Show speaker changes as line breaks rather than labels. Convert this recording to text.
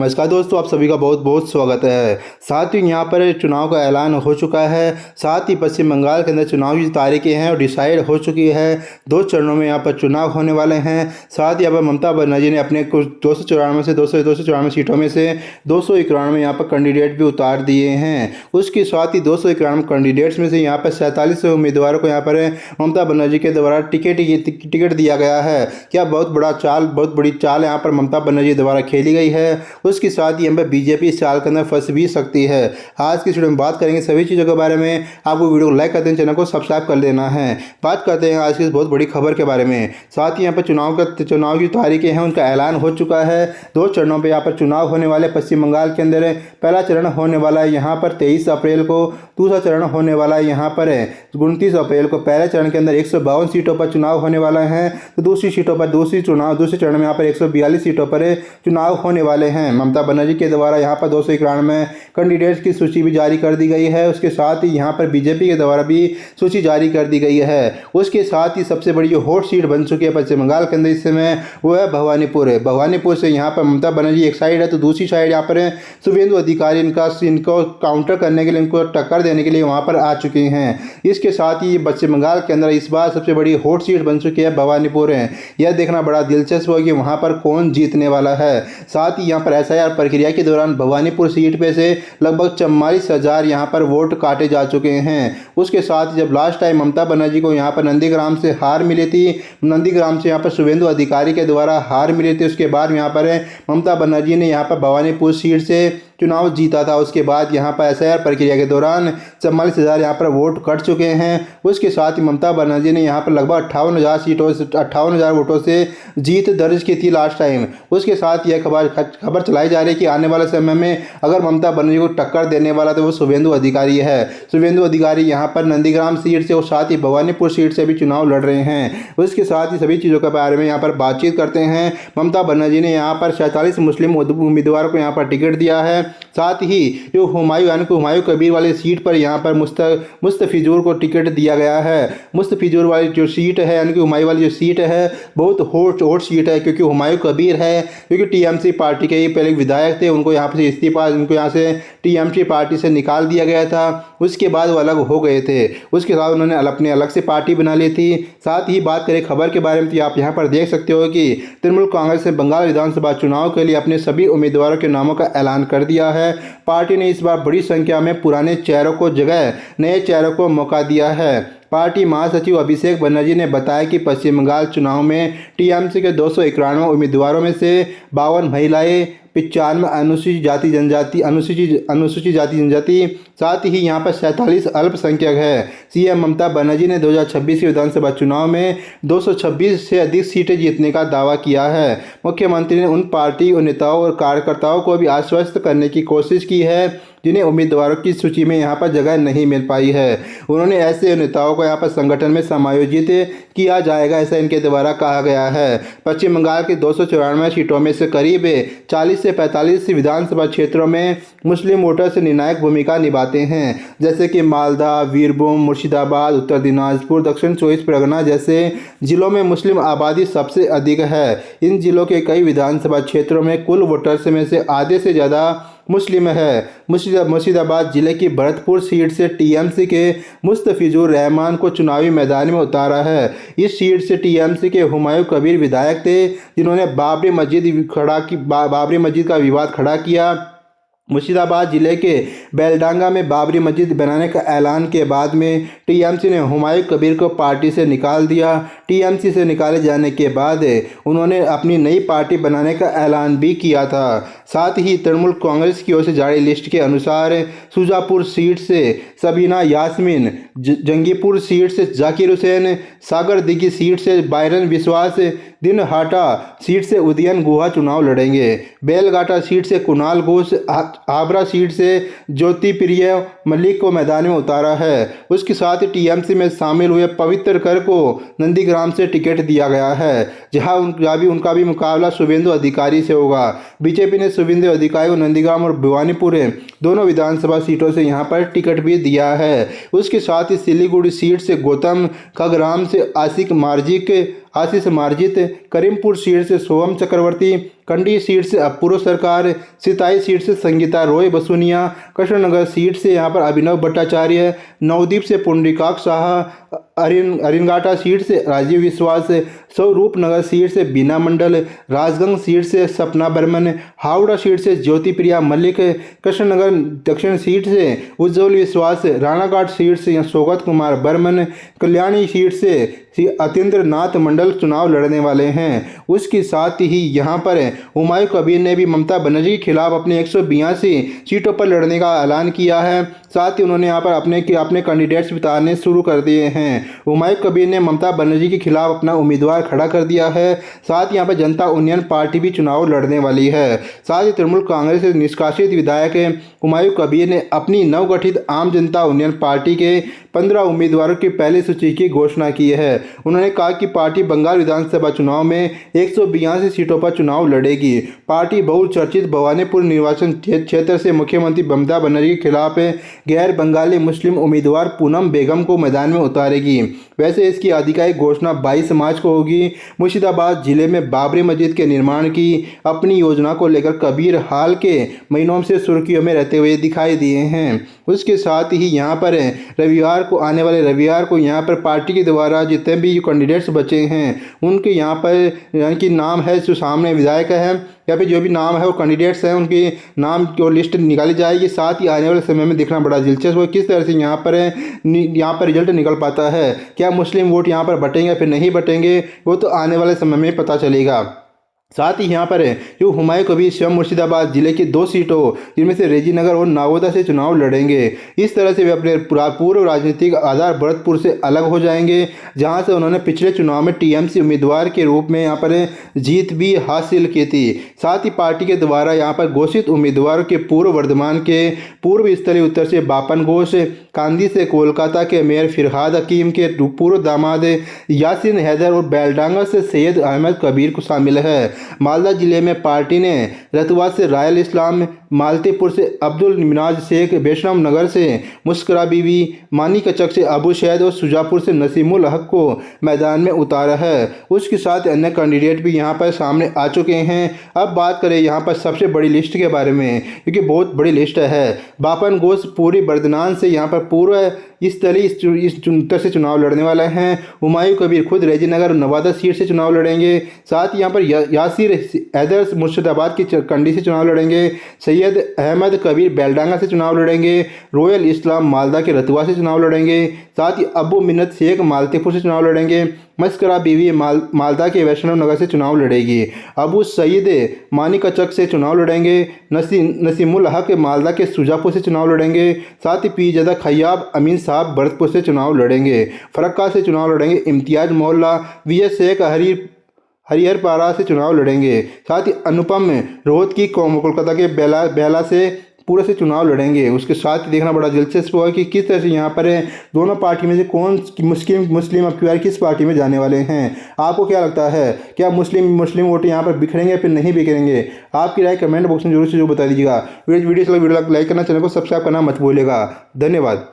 नमस्कार दोस्तों, आप सभी का बहुत बहुत स्वागत है। साथ ही यहाँ पर चुनाव का ऐलान हो चुका है। साथ ही पश्चिम बंगाल के अंदर चुनाव की तारीखें हैं और डिसाइड हो चुकी है। 2 चरणों में यहाँ पर चुनाव होने वाले हैं। साथ ही यहाँ पर ममता बनर्जी ने अपने कुछ 294 सीटों में से 291 यहाँ पर कैंडिडेट भी उतार दिए हैं। उसके साथ ही 291 कैंडिडेट्स में से यहाँ पर 47 उम्मीदवारों को यहाँ पर ममता बनर्जी के द्वारा टिकट दिया गया है। क्या बहुत बड़ी चाल यहाँ पर ममता बनर्जी द्वारा खेली गई है। उसके साथ ही हमें बीजेपी इस चाल के अंदर फंस भी सकती है। आज की वीडियो में बात करेंगे सभी चीज़ों के बारे में। आपको वीडियो को लाइक कर देना, चैनल को सब्सक्राइब कर देना है। बात करते हैं आज की इस बहुत बड़ी खबर के बारे में। साथ ही यहाँ पर चुनाव की तारीखें हैं, उनका ऐलान हो चुका है। 2 चरणों पर यहाँ पर चुनाव होने वाले पश्चिम बंगाल के अंदर। पहला चरण होने वाला है यहाँ पर 23 अप्रैल को। दूसरा चरण होने वाला है यहाँ पर 29 अप्रैल को। पहले चरण के अंदर 152 सीटों पर चुनाव होने वाला है, तो दूसरे चरण में यहाँ पर 142 सीटों पर चुनाव होने वाले हैं। ममता बनर्जी के द्वारा यहाँ पर 291 कैंडिडेट्स की सूची भी जारी कर दी गई है। उसके साथ ही यहाँ पर बीजेपी के द्वारा भी सूची जारी कर दी गई है। उसके साथ ही सबसे बड़ी जो हॉट सीट बन चुकी है पश्चिम बंगाल के अंदर इस समय, वो है भवानीपुर से यहाँ पर ममता बनर्जी एक साइड है, तो दूसरी साइड यहाँ पर शुभेंदु अधिकारी इनको काउंटर करने के लिए, इनको टक्कर देने के लिए वहाँ पर आ चुके हैं। इसके साथ ही पश्चिम बंगाल के अंदर इस बार सबसे बड़ी हॉट सीट बन चुकी है भवानीपुर है। यह देखना बड़ा दिलचस्प होगा कि वहाँ पर कौन जीतने वाला है। साथ ही यहाँ पर SIR प्रक्रिया के दौरान भवानीपुर सीट पे से लगभग 44,000 यहाँ पर वोट काटे जा चुके हैं। उसके साथ जब लास्ट टाइम ममता बनर्जी को यहाँ पर नंदीग्राम से हार मिली थी, नंदीग्राम से यहाँ पर शुभेंदु अधिकारी के द्वारा हार मिली थी, उसके बाद यहाँ पर ममता बनर्जी ने यहाँ पर भवानीपुर सीट से चुनाव जीता था। उसके बाद यहाँ पर SIR प्रक्रिया के दौरान 44,000 यहाँ पर वोट कट चुके हैं। उसके साथ ही ममता बनर्जी ने यहाँ पर लगभग 58,000 वोटों से जीत दर्ज की थी लास्ट टाइम। उसके साथ यह खबर चलाई जा रही है कि आने वाले समय में अगर ममता बनर्जी को टक्कर देने वाला तो वो शुभेंदु अधिकारी है। शुभेंदु अधिकारी यहाँ पर नंदीग्राम सीट से और साथ ही भवानीपुर सीट से भी चुनाव लड़ रहे हैं। उसके साथ ही सभी चीज़ों के बारे में यहाँ पर बातचीत करते हैं। ममता बनर्जी ने यहाँ पर 47 मुस्लिम उम्मीदवारों को यहाँ पर टिकट दिया है। साथ ही जो हुमायूं कबीर वाली सीट पर यहाँ पर मुस्तफिजुर को टिकट दिया गया है। मुस्तफिजुर वाली जो सीट है, यानी कि हुमायूं वाली जो सीट है, बहुत हॉट सीट है, क्योंकि हुमायूं कबीर है, क्योंकि TMC पार्टी के पहले विधायक थे, उनको यहाँ से TMC पार्टी से निकाल दिया गया था। उसके बाद वो अलग हो गए थे। उसके बाद उन्होंने अपने अलग से पार्टी बना ली थी। साथ ही बात करें खबर के बारे में, तो आप यहाँ पर देख सकते हो कि तृणमूल कांग्रेस ने बंगाल विधानसभा चुनाव के लिए अपने सभी उम्मीदवारों के नामों का ऐलान कर दिया है। पार्टी ने इस बार बड़ी संख्या में पुराने चेहरों को जगह नए चेहरों को मौका दिया है। पार्टी महासचिव अभिषेक बनर्जी ने बताया कि पश्चिम बंगाल चुनाव में TMC के 291 उम्मीदवारों में से 52 महिलाएं, 95 अनुसूचित जाति जनजाति, साथ ही यहाँ पर 47 अल्पसंख्यक है। CM ममता बनर्जी ने 2026 के विधानसभा चुनाव में 226 से अधिक सीटें जीतने का दावा किया है। मुख्यमंत्री ने उन पार्टी नेताओं और कार्यकर्ताओं को भी आश्वस्त करने की कोशिश की है जिन्हें उम्मीदवारों की सूची में यहाँ पर जगह नहीं मिल पाई है। उन्होंने ऐसे नेताओं को यहाँ पर संगठन में समायोजित किया जाएगा, ऐसा इनके द्वारा कहा गया है। पश्चिम बंगाल की 294 सीटों में से करीब 40 से 45 विधानसभा क्षेत्रों में मुस्लिम वोटर्स निर्णायक भूमिका निभाते हैं, जैसे कि मालदा, वीरभूम, मुर्शिदाबाद, उत्तर दिनाजपुर, दक्षिण 24 परगना जैसे जिलों में मुस्लिम आबादी सबसे अधिक है। इन जिलों के कई विधानसभा क्षेत्रों में कुल वोटर्स में से आधे से ज़्यादा मुस्लिम है। मुर्शिदाबाद जिले की भरतपुर सीट से TMC के मुस्तफिजुर रहमान को चुनावी मैदान में उतारा है। इस सीट से TMC के हुमायूं कबीर विधायक थे, जिन्होंने बाबरी मस्जिद का विवाद खड़ा किया। मुर्शिदाबाद जिले के बेलडांगा में बाबरी मस्जिद बनाने का ऐलान के बाद में TMC ने हुमायूं कबीर को पार्टी से निकाल दिया। TMC से निकाले जाने के बाद उन्होंने अपनी नई पार्टी बनाने का ऐलान भी किया था। साथ ही तृणमूल कांग्रेस की ओर से जारी लिस्ट के अनुसार शुजापुर सीट से सबीना यास्मीन, जंगीपुर सीट से जाकिर हुसैन, सागर दिघी सीट से बायरन विश्वास, दिनहाटा सीट से उदयन गुहा चुनाव लड़ेंगे। बेलगाटा सीट से कुणाल घोष, आबरा सीट से ज्योति प्रिय मलिक को मैदान में उतारा है। उसके साथ ही TMC में शामिल हुए पवित्र कर को नंदीग्राम से टिकट दिया गया है, जहां उनका भी मुकाबला शुभेंदु अधिकारी से होगा। बीजेपी ने शुभेंदु अधिकारी को नंदीग्राम और भवानीपुर दोनों विधानसभा सीटों से यहां पर टिकट भी दिया है। उसके साथ ही सिलीगुड़ी सीट से गौतम खगराम से आशीष मार्जित, करीमपुर सीट से सोहम चक्रवर्ती, कंडी सीट से अपूर्व सरकार, सिताई सीट से संगीता रॉय बसुनिया, कृष्णनगर सीट से यहाँ पर अभिनव भट्टाचार्य, नवदीप से पुंडरीकाक्ष शाह, अरिनगाटा सीट से राजीव विश्वास, स्वरूपनगर सीट से बीना मंडल, राजगंज सीट से सपना बर्मन, हावड़ा सीट से ज्योति प्रिया मलिक, कृष्णनगर दक्षिण सीट से उज्ज्वल विश्वास, रानाघाट सीट से सौगत कुमार बर्मन, कल्याणी सीट से अतीन्द्र नाथ मंडल चुनाव लड़ने वाले हैं। उसके साथ ही यहाँ पर हुमायूं कबीर ने भी ममता बनर्जी के खिलाफ अपने 182 सीटों पर लड़ने का ऐलान किया है। साथ ही उन्होंने यहाँ पर अपने कैंडिडेट्स बताने शुरू कर दिए हैं। हुमायूं कबीर ने ममता बनर्जी के खिलाफ अपना उम्मीदवार खड़ा कर दिया है। साथ ही यहाँ पर जनता यूनियन पार्टी भी चुनाव लड़ने वाली है। साथ ही तृणमूल कांग्रेस से निष्कासित विधायक हुमायूं कबीर ने अपनी नवगठित आम जनता यूनियन पार्टी के 15 उम्मीदवारों की पहली सूची की घोषणा की है। उन्होंने कहा कि पार्टी बंगाल विधानसभा चुनाव में 182 सीटों पर चुनाव लड़ेगी। पार्टी बहुचर्चित भवानीपुर निर्वाचन क्षेत्र से मुख्यमंत्री ममता बनर्जी के खिलाफ गैर बंगाली मुस्लिम उम्मीदवार पूनम बेगम को मैदान में उतारेगी। वैसे इसकी आधिकारिक घोषणा 22 मार्च को होगी। मुर्शिदाबाद जिले में बाबरी मस्जिद के निर्माण की अपनी योजना को लेकर कबीर हाल के महीनों से सुर्खियों में रहते हुए दिखाई दिए हैं। उसके साथ ही यहाँ पर आने वाले रविवार को यहाँ पर पार्टी के द्वारा जितने भी कैंडिडेट्स बचे हैं उनके यहाँ पर यानी कि नाम है जो सामने विधायक है या फिर जो भी नाम है वो कैंडिडेट्स हैं उनके नाम की लिस्ट निकाली जाएगी। साथ ही आने वाले समय में देखना बड़ा दिलचस्प है किस तरह से यहाँ पर रिजल्ट निकल पाता है। क्या मुस्लिम वोट यहाँ पर बटेंगे फिर नहीं बटेंगे वो तो आने वाले समय में पता चलेगा। साथ ही यहाँ पर जो हुमायूं कबीर स्वयं मुर्शिदाबाद जिले की 2 सीटों जिनमें से रेजीनगर और नागौदा से चुनाव लड़ेंगे। इस तरह से वे अपने पूर्व राजनीतिक आधार भरतपुर से अलग हो जाएंगे जहां से उन्होंने पिछले चुनाव में टीएमसी उम्मीदवार के रूप में यहाँ पर जीत भी हासिल की थी। साथ ही पार्टी के द्वारा यहाँ पर घोषित उम्मीदवारों के पूर्व वर्धमान के पूर्व स्थलीय उत्तर से बापन घोष, कांदी से कोलकाता के मेयर फिरहाद हकीम के पूर्व दामाद यासीन हैदर और बेलडांगा से सैयद अहमद कबीर को शामिल है। मालदा जिले में पार्टी ने रतवा से रायल इस्लाम, मालतीपुर से अब्दुल मिनाज शेख, वैष्णव नगर से मुस्करा बीवी, मानीकचक से अबू शैद और सुजापुर से नसीमुल हक को मैदान में उतारा है। उसके साथ अन्य कैंडिडेट भी यहां पर सामने आ चुके हैं। अब बात करें यहां पर सबसे बड़ी लिस्ट के बारे में क्योंकि बहुत बड़ी लिस्ट है। बापन घोष पूरी बर्दनान से यहां पर पूर्व स्थलीय उत्तर से चुनाव लड़ने वाले हैं। हुमायूं कबीर खुद रेजीनगर नवादा सीट से चुनाव लड़ेंगे। साथ ही यहाँ पर यासिर हैदर मुर्शिदाबाद की कंडी से चुनाव लड़ेंगे। सैयद अहमद कबीर बेलडांगा से चुनाव लड़ेंगे। रोयल इस्लाम मालदा के रतवा से चुनाव लड़ेंगे। साथ ही अबू मिन्नत शेख मालतीपुर से चुनाव लड़ेंगे। मस्करा बीवी मालदा के वैष्णव नगर से चुनाव लड़ेगी। अबू सईद मानिकचक से चुनाव लड़ेंगे। नसीमुल हक मालदा के सुजापुर से चुनाव लड़ेंगे। साथ ही पीरजादा खैयाब अमीन साहब भरतपुर से चुनाव लड़ेंगे। फरक्का से चुनाव लड़ेंगे। इम्तियाज मोहल्ला विजय शेख हरिहरपारा से चुनाव लड़ेंगे। साथ ही अनुपम रोहत की कोलकाता के बेला से पूरे से चुनाव लड़ेंगे। उसके साथ ही देखना बड़ा दिलचस्प होगा कि किस तरह से यहाँ पर दोनों पार्टी में से कौन मुस्लिम अब की बार किस पार्टी में जाने वाले हैं। आपको क्या लगता है क्या मुस्लिम वोट यहाँ पर बिखरेंगे फिर नहीं बिखरेंगे? आपकी राय कमेंट बॉक्स में जरूर से बता दीजिएगा। वीडियो से वीडियो लाइक करना, चैनल को सब्सक्राइब करना मत भूलिएगा। धन्यवाद।